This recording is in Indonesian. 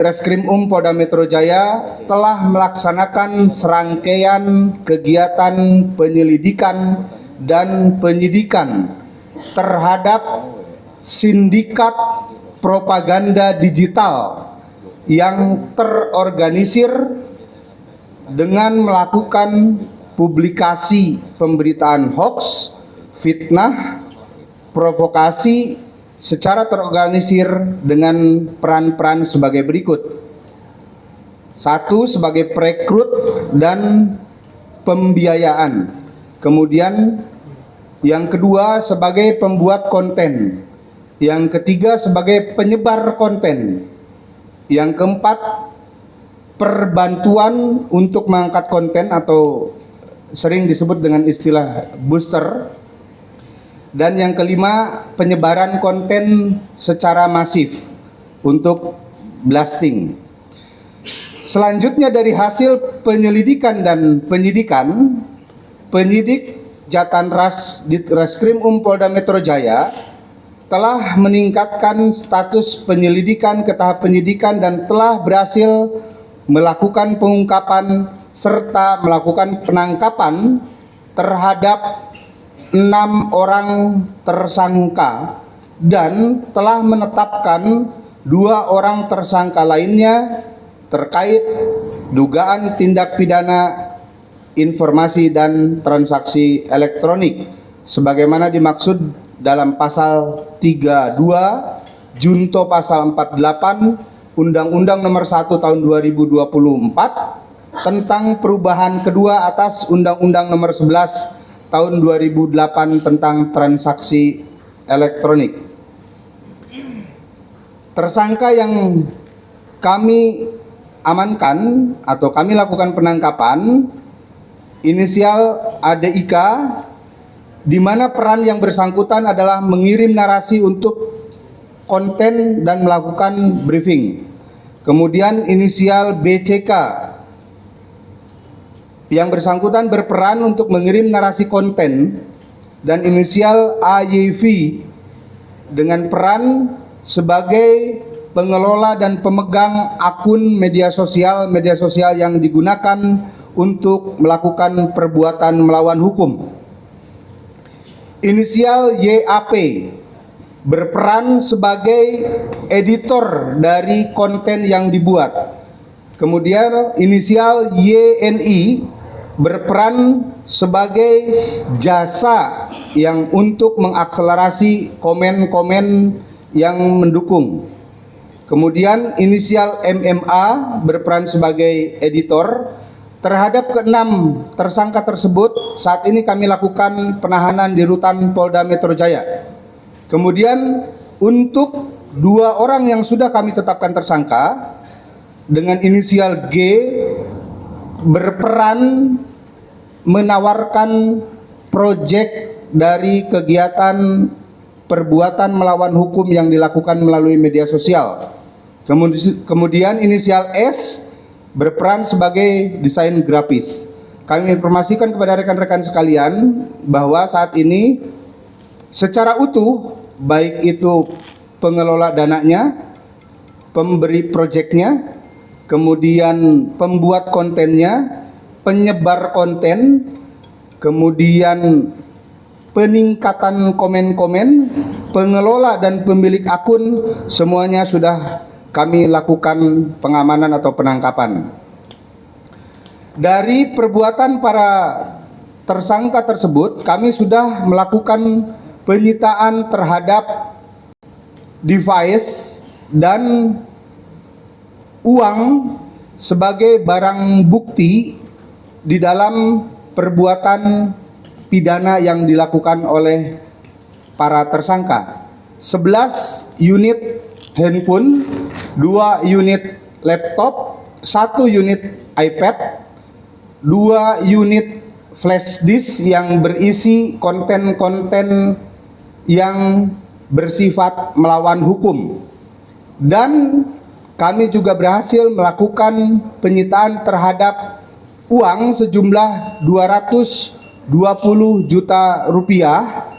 Reskrim Polda Metro Jaya telah melaksanakan serangkaian kegiatan penyelidikan dan penyidikan terhadap sindikat propaganda digital yang terorganisir dengan melakukan publikasi pemberitaan hoax, fitnah, provokasi secara terorganisir dengan peran-peran sebagai berikut. 1. Sebagai perekrut dan pembiayaan. Kemudian yang kedua sebagai pembuat konten. Yang ketiga sebagai penyebar konten. Yang keempat perbantuan untuk mengangkat konten atau sering disebut dengan istilah booster. Dan yang kelima, penyebaran konten secara masif untuk blasting. Selanjutnya dari hasil penyelidikan dan penyidikan, penyidik Jatanras Ditreskrim Polda Metro Jaya telah meningkatkan status penyelidikan ke tahap penyidikan dan telah berhasil melakukan pengungkapan serta melakukan penangkapan terhadap 6 orang tersangka dan telah menetapkan 2 orang tersangka lainnya terkait dugaan tindak pidana informasi dan transaksi elektronik sebagaimana dimaksud dalam pasal 32 junto pasal 48 Undang-Undang Nomor 1 Tahun 2024 tentang perubahan kedua atas Undang-Undang Nomor 11 Tahun 2008 tentang transaksi elektronik. Tersangka yang kami amankan atau kami lakukan penangkapan inisial ADIK, di mana peran yang bersangkutan adalah mengirim narasi untuk konten dan melakukan briefing. Kemudian inisial BCK, yang bersangkutan berperan untuk mengirim narasi konten, dan inisial AYV dengan peran sebagai pengelola dan pemegang akun media sosial yang digunakan untuk melakukan perbuatan melawan hukum. Inisial YAP berperan sebagai editor dari konten yang dibuat. Kemudian inisial YNI berperan sebagai jasa yang untuk mengakselerasi komen-komen yang mendukung. Kemudian inisial MMA berperan sebagai editor. Terhadap ke-6 tersangka tersebut saat ini kami lakukan penahanan di Rutan Polda Metro Jaya. Kemudian untuk 2 orang yang sudah kami tetapkan tersangka dengan inisial G berperan menawarkan proyek dari kegiatan perbuatan melawan hukum yang dilakukan melalui media sosial. Kemudian inisial S berperan sebagai desain grafis. Kami informasikan kepada rekan-rekan sekalian bahwa saat ini secara utuh, baik itu pengelola dananya, pemberi proyeknya, kemudian pembuat kontennya, penyebar konten, kemudian peningkatan komen-komen, pengelola dan pemilik akun, semuanya sudah kami lakukan pengamanan atau penangkapan. Dari perbuatan para tersangka tersebut, kami sudah melakukan penyitaan terhadap device dan uang sebagai barang bukti di dalam perbuatan pidana yang dilakukan oleh para tersangka. 11 unit handphone, 2 unit laptop, 1 unit iPad, 2 unit flash disk yang berisi konten-konten yang bersifat melawan hukum. Dan kami juga berhasil melakukan penyitaan terhadap uang sejumlah 220 juta rupiah